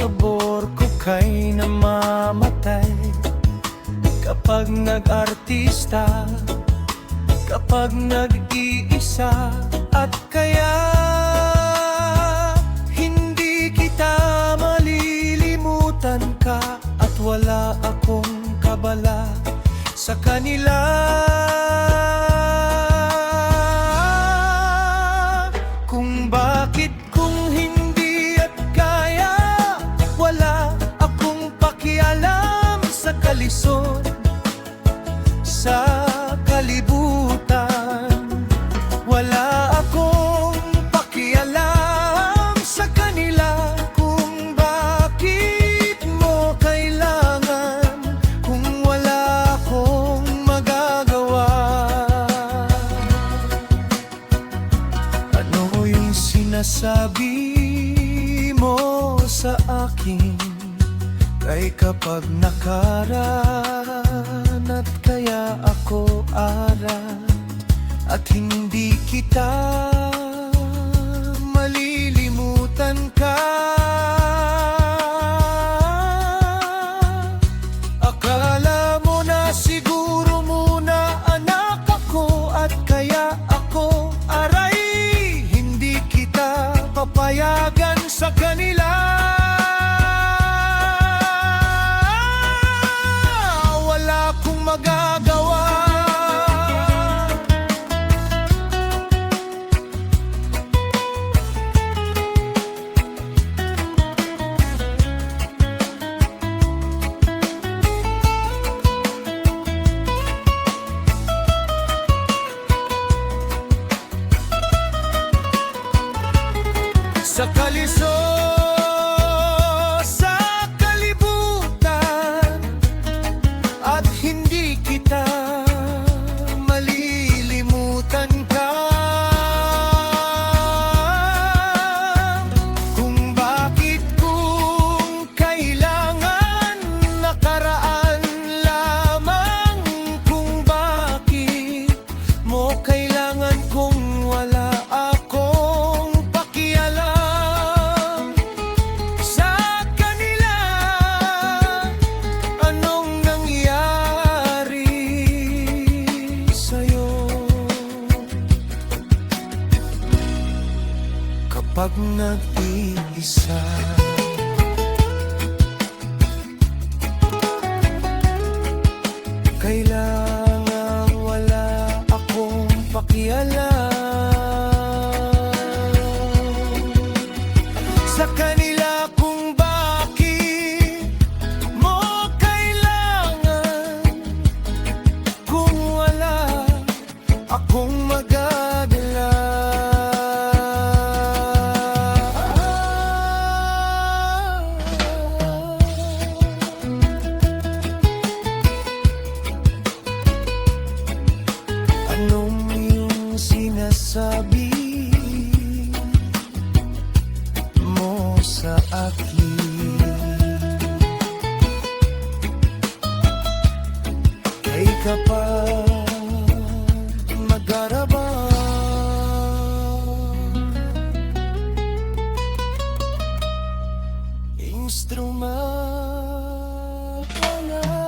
pabor ko kay namamatay. Kapag nag-artista, kapag nag-iisa, at kaya hindi kita malilimutan ka, at wala akong kabala sa kanila. Kung bakit kung hindi at kaya, wala akong pakialam sa kalisod, sa kalibutan. Wala akong pakialam sa kanila kung bakit mo kailangan, kung wala akong magagawa. Ano yung sinasabi mo sa akin? Kay kapag nakaraan, at kaya ako ara, at hindi kita malilimutan ka. Akala mo na siguro muna anak ako, at kaya ako aray, hindi kita papayagan sa kanila. Wala akong magagawa. Sa kalisod, sa kalibutan, at hindi kita malilimutan ka. Kung bakit kung kailangan nakaraan lamang, kung bakit mo kailangan kung wala akong pakialam. Kapag nag-iisa, kailangan wala akong pakialam sa kanila kung bakit mo kailangan, kung wala akong magadala. Anong iyong sinasabi mo sa akin? Kay kapag mag-araba, instrumental ka na.